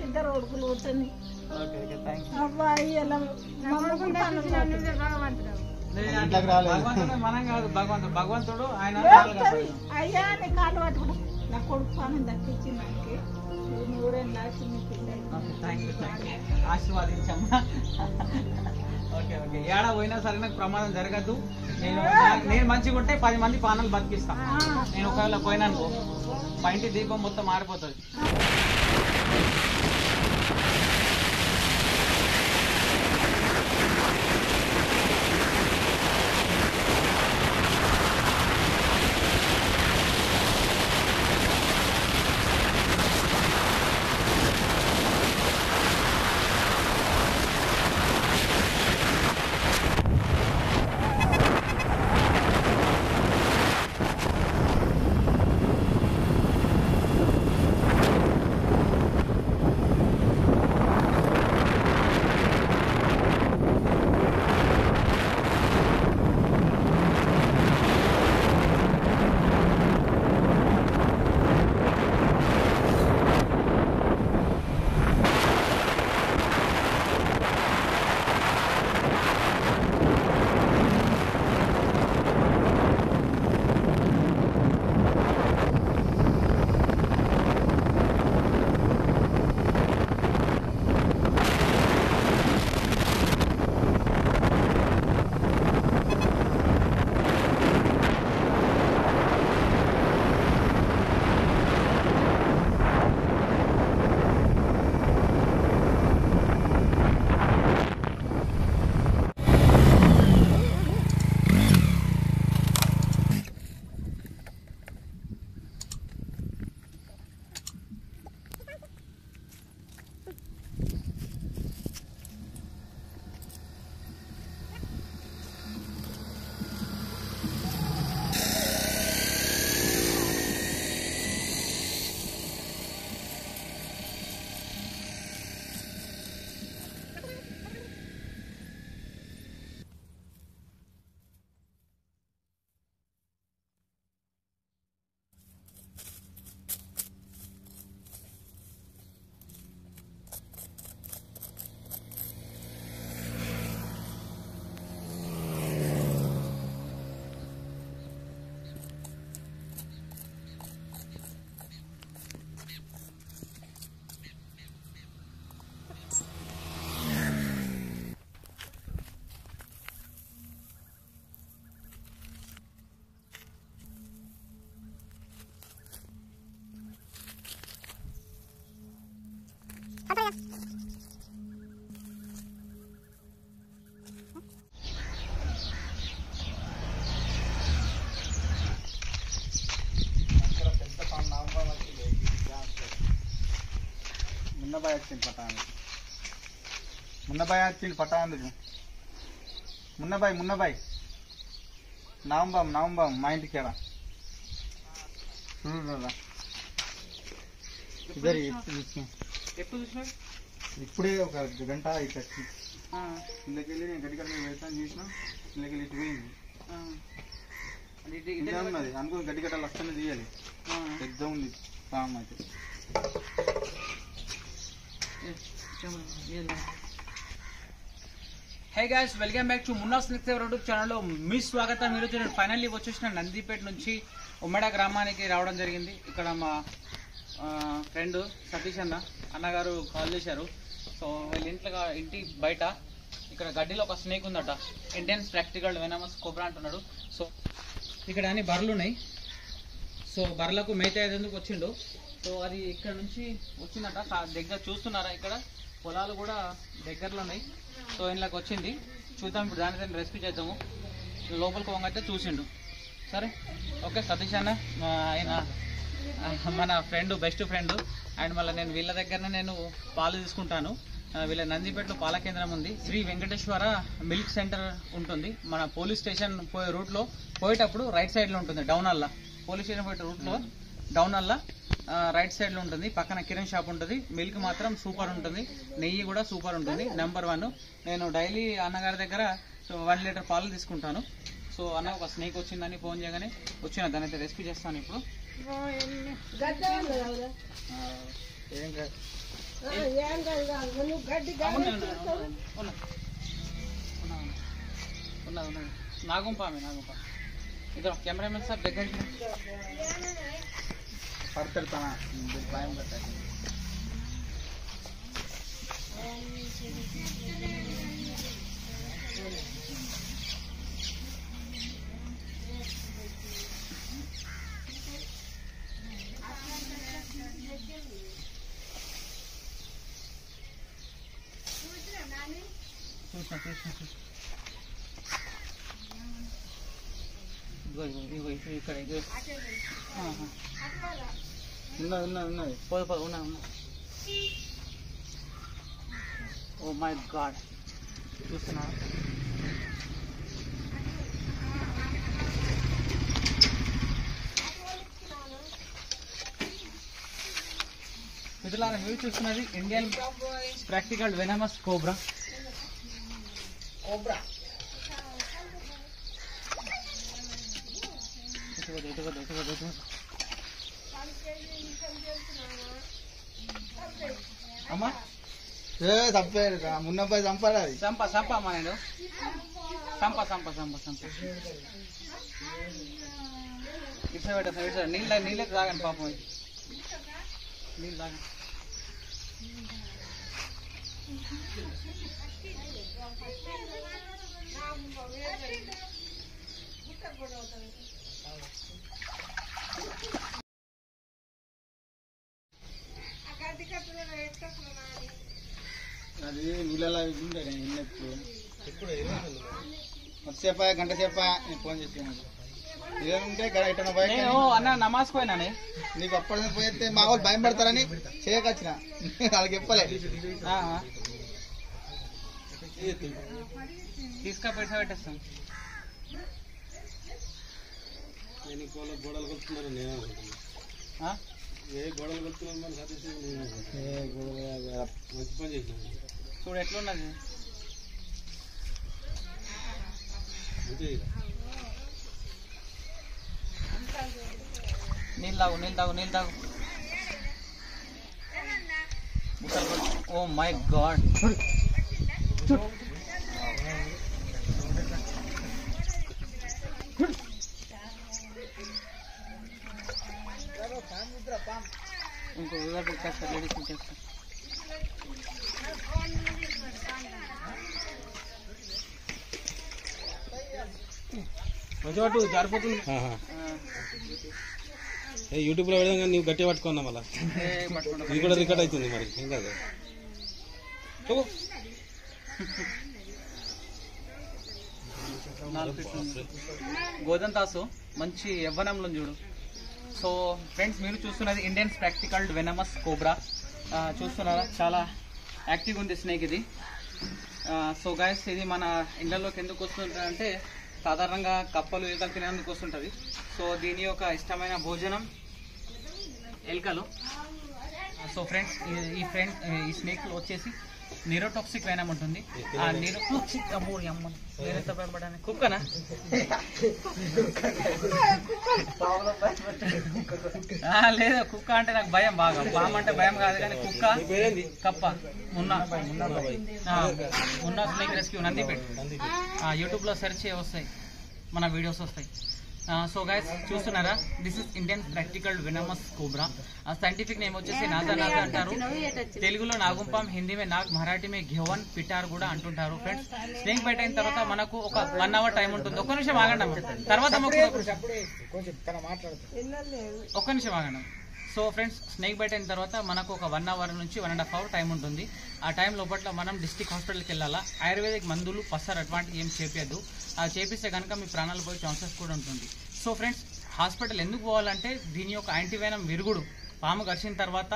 ఇద్దరు కొడుకులు ఉంటుంది. అబ్బాయి మనం కాదు భగవంతుడు ఆయన అయ్యా నీ కాళ్ళు పట్టుకుంటా నా కొడుకు పానం దక్కించి నాకు ఆశీర్వాదించమ్మా. ఓకే ఓకే ఏడా పోయినా సరే నాకు ప్రమాదం జరగద్దు. నేను మంచిగా ఉంటే 10 మంది పానాలు బతికిస్తాను. నేను ఒకవేళ పోయినానుకో మా ఇంటి దీపం మొత్తం మారిపోతుంది. మున్నబాయ్ వచ్చింది పట్టాందుకు. మున్నబాయ్ నవంబాం మా ఇంటికి ఎలా ఇప్పుడే ఒక గంట ఇట్లా ఇళ్ళకెళ్ళి నేను గడికల్ వెళ్తాను చూసిన ఇళ్ళకెళ్ళి ఇటు పోయింది. ఉన్నది అనుకో గడ్డి గట్టాలు వస్తేనే తీయాలి. పెద్ద ఉంది పాము అయితే. Hey guys, welcome back to Munna snakes YouTube ఛానల్లో మీ స్వాగతం. ఈరోజు నేను ఫైనల్లీ వచ్చేసిన నందిపేట నుంచి ఉమ్మడ గ్రామానికి రావడం జరిగింది. ఇక్కడ మా ఫ్రెండ్ సతీష్ అన్నగారు కాల్ చేశారు. సో వీళ్ళ ఇంటి బయట ఇక్కడ గడ్డిలో ఒక స్నేక్ ఉందట. ఇండియన్ ప్రాక్టికల్ వెనమస్ కోబ్రా అంటున్నాడు. సో ఇక్కడ అన్ని బర్రెలు ఉన్నాయి. సో బర్రెలకు మేత అయ్యేందుకు వచ్చిండు. సో అది ఇక్కడ నుంచి వచ్చిందట. దగ్గర చూస్తున్నారా, ఇక్కడ పొలాలు కూడా దగ్గరలో ఉన్నాయి. సో ఇంట్లోకి వచ్చింది. చూద్దాం ఇప్పుడు దాని రెస్క్యూ చేద్దాము. లోపలికి వంగైతే చూసిండు. సరే ఓకే. సతీష్ అన్న ఆయన మన ఫ్రెండ్, బెస్ట్ ఫ్రెండ్. అండ్ మళ్ళీ నేను వీళ్ళ దగ్గరనే నేను పాలు తీసుకుంటాను. వీళ్ళ నందిపేటలో పాల కేంద్రం ఉంది. శ్రీ వెంకటేశ్వర మిల్క్ సెంటర్ ఉంటుంది. మన పోలీస్ స్టేషన్ పోయే రూట్లో పోయేటప్పుడు రైట్ సైడ్లో ఉంటుంది. డౌనల్లా పోలీస్ స్టేషన్ పోయే రూట్లో డౌనల్లా రైట్ సైడ్లో ఉంటుంది. పక్కన కిరణ్ షాప్ ఉంటుంది. మిల్క్ మాత్రం సూపర్ ఉంటుంది. నెయ్యి కూడా సూపర్ ఉంటుంది. నెంబర్ 1. నేను డైలీ అన్నగారి దగ్గర 1 లీటర్ పాలు తీసుకుంటాను. సో అన్న ఒక స్నేక్ వచ్చిందని ఫోన్ చేయగానే వచ్చిన దాని అయితే రెస్క్యూ చేస్తాను. ఇప్పుడు ఏం కాదు. నాగుంపామి ఇద్దరు కెమెరామెన్ సార్ దగ్గర పడతాడు తన భయం పట్టాలి. చూసిన ఇక్కడ ఉన్నది పోదు ఉన్నా. ఓ మై గాడ్ చూస్తున్నా. మిత్రులారా మీరు చూస్తున్నది ఇండియన్ ప్రాక్టికల్ వెనమస్ కోబ్రా. అమ్మా తప్పేరు మున్నపై చంపాలి. చంపమ్మా నేను చంప ఇట్లా నీళ్ళే తాగండి పాపం. నీళ్ళు తాగండి. అది నీళ్ళలో ఉండే ఎప్పుడు సేపా గంట సేపా నేను ఫోన్ చేసాను. ఇదేంటే ఎట్లా పోయి అన్న నమాజ్ పోయినానే నీకు అప్పటి పోయితే మా వాళ్ళు భయం పడతారని చేయకొచ్చిన వాళ్ళకి చెప్పలే. పెట్టేస్తాం. గోడలు కొలుస్తున్నాను నేను అనుకుంటున్నా. ఏ గోడలు కొలుస్తున్నాను మన సతీష్ మంచి పని చేసినాను. చూడు ఎట్లున్నది. నీళ్ళు తాగు. Oh my god. ఇంకో చేస్తా లేడీస్ చేస్తా. మంచి పట్టు జారిపోతుంది. యూట్యూబ్ లో పెడదాం కానీ నువ్వు గట్టిగా పట్టుకున్నా మళ్ళీ ఇది కూడా రికార్డ్ అవుతుంది మరి ఏం కాదు. గోధుమ తాసు మంచి యవ్వనంలో చూడు. సో ఫ్రెండ్స్ మీరు చూస్తున్నది ఇండియన్ ప్రాక్టికల్ వెనమస్ కోబ్రా. చూస్తున్నారా చాలా యాక్టివ్ ఉంది స్నేక్ ఇది. సో గైస్ ఇది మన ఇండ్లలోకి ఎందుకు వస్తుంటుందంటే సాధారణంగా కప్పలు ఈగలు తినేందుకు వస్తుంటుంది. సో దీని యొక్క ఇష్టమైన భోజనం ఎలుకలు. సో ఫ్రెండ్స్ ఈ స్నేక్లో వచ్చేసి న్యూరోటాక్సిక్ వెనం ఉంటుంది. ఆ న్యూరోటాక్సిక్ కుక్కనా లేదా కుక్క అంటే నాకు భయం బాగా. పాము అంటే భయం కాదు కానీ కుక్క కప్ప ఉన్న స్నేక్ రెస్క్యూ నందిపేట్ యూట్యూబ్ లో సెర్చ్ వస్తాయి మన వీడియోస్ వస్తాయి. సో గైస్ చూస్తున్నారా this is Indian practical venomous cobra. Scientific name వచ్చేసి నాదా అంటారు. తెలుగులో నాగుంపాం, హిందీ మే నాగ్, మరాఠీ మే ఘెవన్ పిటార్ కూడా అంటుంటారు. ఫ్రెండ్స్ స్నేక్ బైట్ అయిన తర్వాత మనకు ఒక 1 hour టైం ఉంటుంది. ఒక్క నిమిషం ఆగండి తర్వాత ఒక్క నిమిషం ఆగండి. సో ఫ్రెండ్స్ స్నేక్ బైట్ అయిన తర్వాత మనకు ఒక 1 hour నుంచి 1.5 hour టైం ఉంటుంది. ఆ టైం లోపల మనం డిస్ట్రిక్ట్ హాస్పిటల్కి వెళ్ళాలా. ఆయుర్వేదిక్ మందులు పసర్ అటువంటివి ఏం చేపియద్దు. అది చేపిస్తే కనుక మీ ప్రాణాలు పోయే ఛాన్సెస్ కూడా ఉంటుంది. సో ఫ్రెండ్స్ హాస్పిటల్ ఎందుకు పోవాలంటే దీని యొక్క యాంటీవైనం విరుగుడు. పాము కరిచిన తర్వాత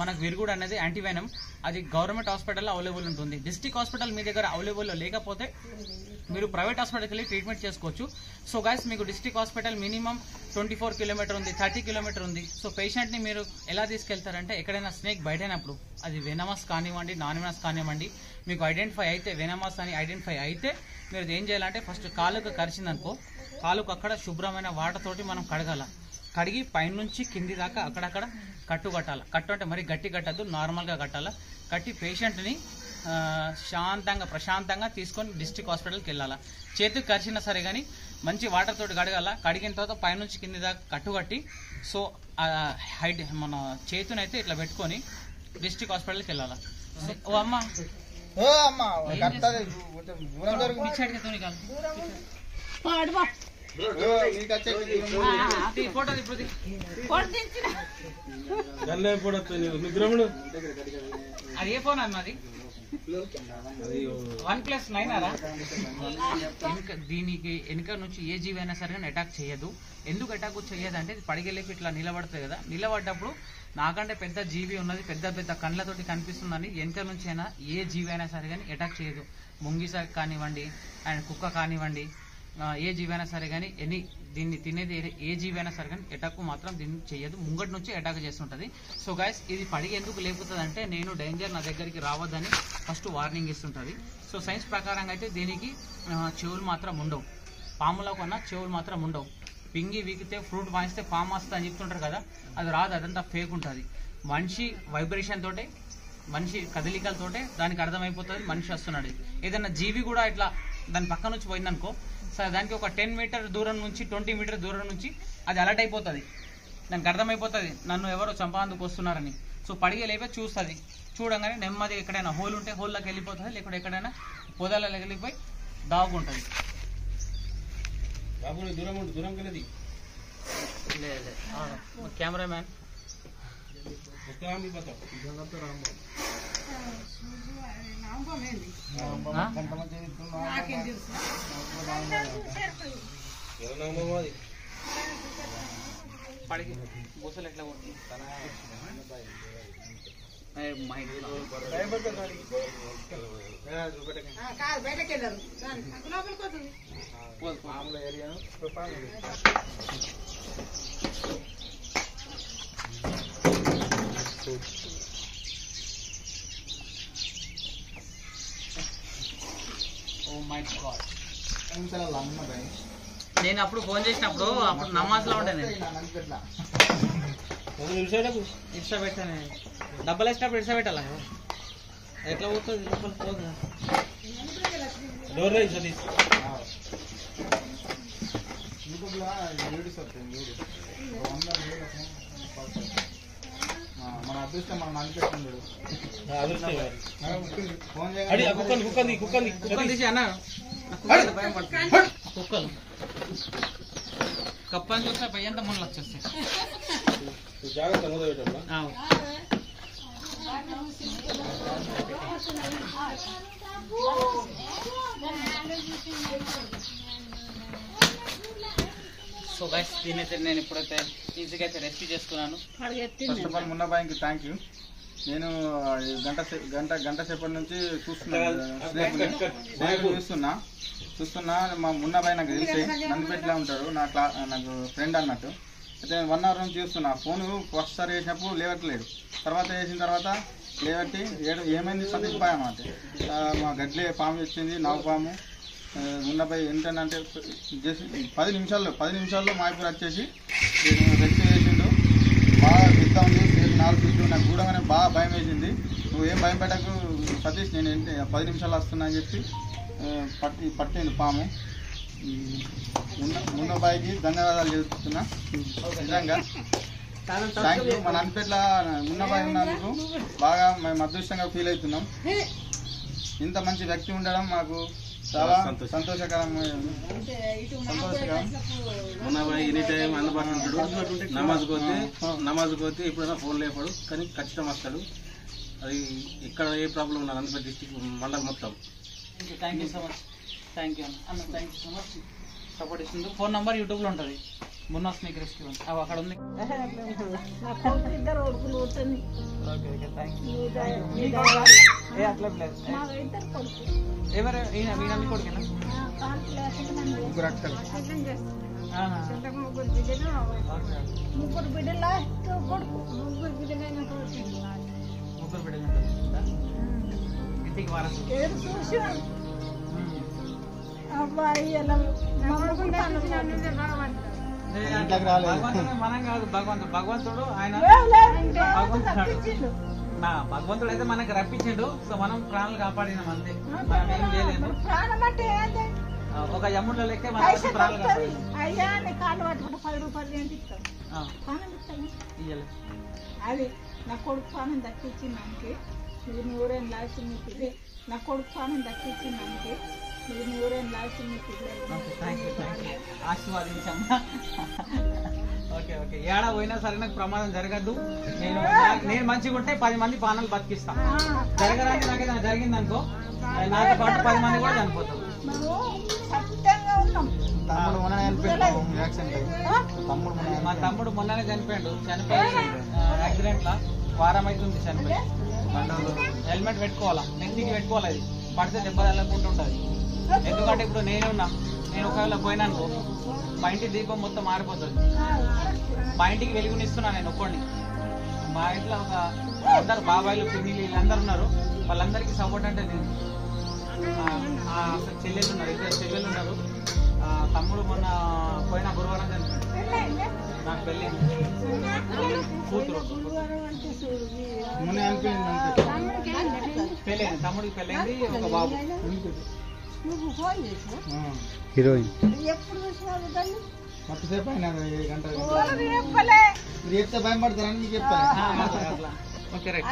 మనకు విరుగుడు అనేది యాంటీవైనం. అది గవర్నమెంట్ హాస్పిటల్లో అవైలబుల్ ఉంటుంది. డిస్ట్రిక్ట్ హాస్పిటల్ మీ దగ్గర అవైలబుల్లో లేకపోతే మీరు ప్రైవేట్ హాస్పిటల్కి వెళ్ళి ట్రీట్మెంట్ చేసుకోవచ్చు. సో గైస్ మీకు డిస్ట్రిక్ట్ హాస్పిటల్ మినిమం 24 కిలోమీటర్ ఉంది, 30 కిలోమీటర్ ఉంది. సో పేషెంట్ని మీరు ఎలా తీసుకెళ్తారంటే ఎక్కడైనా స్నేక్ బైట్ అయినప్పుడు అది వెనమస్ కానివ్వండి నాన్ వెనమస్ కానివ్వండి మీకు ఐడెంటిఫై అయితే వెనమస్ అని ఐడెంటిఫై అయితే మీరు ఏం చేయాలంటే ఫస్ట్ కాలుకు కరిచిందనుకో కాలుకు అక్కడ శుభ్రమైన వాటర్ తోటి మనం కడగాల. కడిగి పైనుంచి కింది దాకా అక్కడక్కడ కట్టు కట్టాలి. కట్టు అంటే మరి గట్టి కట్టద్దు, నార్మల్గా కట్టాలి. కట్టి పేషెంట్ని శాంతంగా ప్రశాంతంగా తీసుకొని డిస్ట్రిక్ట్ హాస్పిటల్కి వెళ్ళాలి. చేతికి కరిచినా సరే కానీ మంచి వాటర్ తోటి కడగాల. కడిగిన తర్వాత పైనుంచి కింది దాకా కట్టుకట్టి సో హైట్ మన చేతినైతే ఇట్లా పెట్టుకొని డిస్ట్రిక్ట్ హాస్పిటల్కి వెళ్ళాలి. ఓ అమ్మ ఫోటో అది ఏ ఫోన్ అన్నది OnePlus9 దీనికి వెనుక నుంచి ఏ జీవి అయినా సరే అటాక్ చేయదు. ఎందుకు అటాక్ చేయదంటే ఇది పడిగెళ్ళి ఇట్లా నిలబడుతుంది కదా, నిలబడ్డప్పుడు నాకంటే పెద్ద జీవి ఉన్నది, పెద్ద పెద్ద కళ్ళతోటి కనిపిస్తుందని వెనుక నుంచి అయినా ఏ జీవి అయినా సరే కానీ అటాక్ చేయదు. ముంగిస కానివ్వండి అండ్ కుక్క కానివ్వండి, ఏ జీవి అయినా సరే కానీ దీన్ని తినేది ఏ జీవి అయినా సరే కానీ అటాక్ మాత్రం దీన్ని చేయదు, ముంగటి నుంచి అటాక్ చేస్తుంటుంది. సో గైస్ ఇది పడిగి ఎందుకు లేపుతుంది అంటే నేను డేంజర్ నా దగ్గరికి రావద్దని ఫస్ట్ వార్నింగ్ ఇస్తుంటుంది. సో సైన్స్ ప్రకారంగా అయితే దీనికి చెవులు మాత్రం ఉండవు, పాములో కొన్నా చెవులు మాత్రం ఉండవు. పింగి వీకితే ఫ్రూట్ వాయిస్తే పాము వస్తా అని చెప్తుంటారు కదా, అది రాదు, అదంతా ఫేక్ ఉంటుంది. మనిషి వైబ్రేషన్ తోటే మనిషి కదలికలతోటే దానికి అర్థమైపోతుంది మనిషి వస్తున్నాడు. ఏదైనా జీవి కూడా ఇట్లా దాని పక్క నుంచి పోయిందనుకో, సరే దానికి ఒక 10 మీటర్ దూరం నుంచి 20 మీటర్ దూరం నుంచి అది అలర్ట్ అయిపోతుంది, దానికి అర్థమైపోతుంది నన్ను ఎవరో చంపాందుకు వస్తున్నారని. సో పడిగే లేపే చూస్తుంది, చూడంగానే నెమ్మది ఎక్కడైనా హోల్ ఉంటే హోల్లోకి వెళ్ళిపోతుంది, లేకుంటే ఎక్కడైనా పొదలలోకి వెళ్ళిపోయి దాగుంటుంది. కెమెరామ్యాన్ పడికి బుసలు ఎట్లా పోతుంది నేను అప్పుడు ఫోన్ చేసినప్పుడు అప్పుడు నమాజ్ లో ఉండే ఇట్లా పెట్టాను, డబ్బులు వేసినప్పుడు ఇట్లా పెట్టాలా ఎట్లా పోతుంది పోతుంది మన అదృష్టం మనం అనిపెట్టుండడు. కుక్కలు తీసి అన్న భయం పడుతుంది, కుక్కలు కప్పని చూస్తే భయంత ముళ్ళు వచ్చేస్తాయి. సో గైస్ దీనైతే నేను ఇప్పుడైతే ఈజీగా అయితే రెస్క్యూ చేసుకున్నాను. ఫస్ట్ ఆఫ్ ఆల్ మున్నాబాయికి థ్యాంక్ యూ. నేను గంట సేపటి నుంచి చూస్తున్నా మా మున్నాబాయి నాకు తెలిసి నందిపేటలో ఉంటాడు, నాకు ఫ్రెండ్ అన్నట్టు. అయితే 1 అవర్ నుంచి చూస్తున్నా, ఫోన్ ఫస్ట్ సారి వేసినప్పుడు లేవట్లేదు, తర్వాత వేసిన తర్వాత లేవట్టి ఏమైంది సతీష్ బాయ్ అన్నమాట. మా గడ్లే పాము వచ్చింది, నావు పాము. మున్నాబాయి ఏంటంటే 10 నిమిషాల్లో మాయపూర్ వచ్చేసి రెస్క్యూ చేసిండు. బాగా పెద్ద ఉంది, 4 ఫీట్లు. నాకు చూడగానే బాగా భయం వేసింది. నువ్వేం భయం పెట్టకు సతీష్, నేను 10 నిమిషాలు వస్తున్నా అని చెప్పి పట్టింది పాము. మున్నాబాయికి ధన్యవాదాలు చెప్తున్నా నిజంగా. Thank you. మన అనిపేట్ల మున్నాబాయి ఉన్నందుకు బాగా మేము అదృష్టంగా ఫీల్ అవుతున్నాం. ఇంత మంచి వ్యక్తి ఉండడం మాకు చాలా సంతోషకరం. మున్నాబాయి ఎనీ టైం అందుబాటులో ఉంటాడు. నమాజ్ పోతే ఎప్పుడైనా ఫోన్ లేపాడు, కానీ ఖచ్చితంగా వస్తాడు. అది ఇక్కడ ఏ ప్రాబ్లం ఉన్నది అనంతపురం డిస్టిక్ మండలం మొత్తం. Thank you so much. Thank you అన్న, thank you so much support ఇస్తుంది. ఫోన్ నెంబర్ యూట్యూబ్లో ఉంటుంది, మున్నా స్నేక్ రెస్క్యూ అవి అక్కడ ఉంది. ఎవరు వీళ్ళని కొడుకేనా? ముగ్గురు బిడ్డల ఇంటికి వారసు అబ్బాయి ఎలా ఇంట్లోకి రాలేదు. భగవంతుడే మనం కాదు, భగవంతుడు ఆయన తప్పించిండు. భగవంతుడు అయితే మనకి రప్పించిండు. సో మనం ప్రాణాలు కాపాడినాం అంతే, మనం ఏం చేయలేదు. ప్రాణం అంటే ఏంటి? ఒక యముళ్ళ లెక్క మనం పైసలు ప్రాణాలు దొరుకుతుంది. కాపాడినాం. అయ్యా నీ కాళ్ళు పట్టుకుంటే 10 రూపాయలు ఏంటి ఇస్తాం? ఆ, ప్రాణం ఇస్తాను. ఇయ్యలే. అది నా కొడుకు ప్రాణం దక్కించిందానికి ఇది నూరేం లాస్ట్ మీకు. నా కొడుకు ప్రాణం దక్కించిందానికి ఇది నూరేం లాస్ట్ మీకు. ఓకే, థ్యాంక్ యూ ఆశీర్వాదించమ్మా. ఓకే ఓకే, ఏడా పోయినా సరే నాకు ప్రమాదం జరగద్దు. నేను మంచిగా ఉంటే 10 మంది ప్రాణాలు బతికిస్తాను. జరగడానికి నాకు ఏదైనా జరిగింది అనుకో, నాతో పాటు 10 మంది కూడా చనిపోతారు. మేము సత్యంగా ఉన్నాం. తమ్ముడు మొన్న చనిపోయాడు యాక్సిడెంట్ అయ్యి. మా తమ్ముడు మొన్ననే చనిపోయాడు. యాక్సిడెంట్ లా వారం అవుతుంది చనిపోయి. హెల్మెట్ పెట్టుకోవాలా, నెత్తికి పెట్టుకోవాలి. అది పడితే దెబ్బ తగలకుండా ఉంటుంది. ఎందుకంటే ఇప్పుడు నేను ఒకవేళ పోయినాను, మా ఇంటి దీపం మొత్తం మారిపోతుంది. మా ఇంటికి వెలుగునిస్తున్నా నేను ఒక్కడిని. మా ఇంట్లో ఒక అందరు బాబాయిలు పిన్నిలు వీళ్ళందరూ ఉన్నారు. వాళ్ళందరికీ సపోర్ట్ అంటే నేను. చెల్లెలు ఉన్నారు, 2 చెల్లెలు ఉన్నారు. తమ్ముడు మొన్న పోయిన గురువారం చనిపోయాడు. నాకు పెళ్ళి కూతురు మొన్న చనిపోయింది. పెళ్ళైంది, తమ్ముడికి పెళ్ళైంది, ఒక బాబు. నువ్వు ఫోన్ చేసిన హీరోయిన్ ఎప్పుడు చూసినావు దాన్ని? మొత్తసేపు అయినా 7 గంటలు. చెప్పలే. మీరు చెప్తే భయం పడతారని మీకు చెప్తాను. Okay right.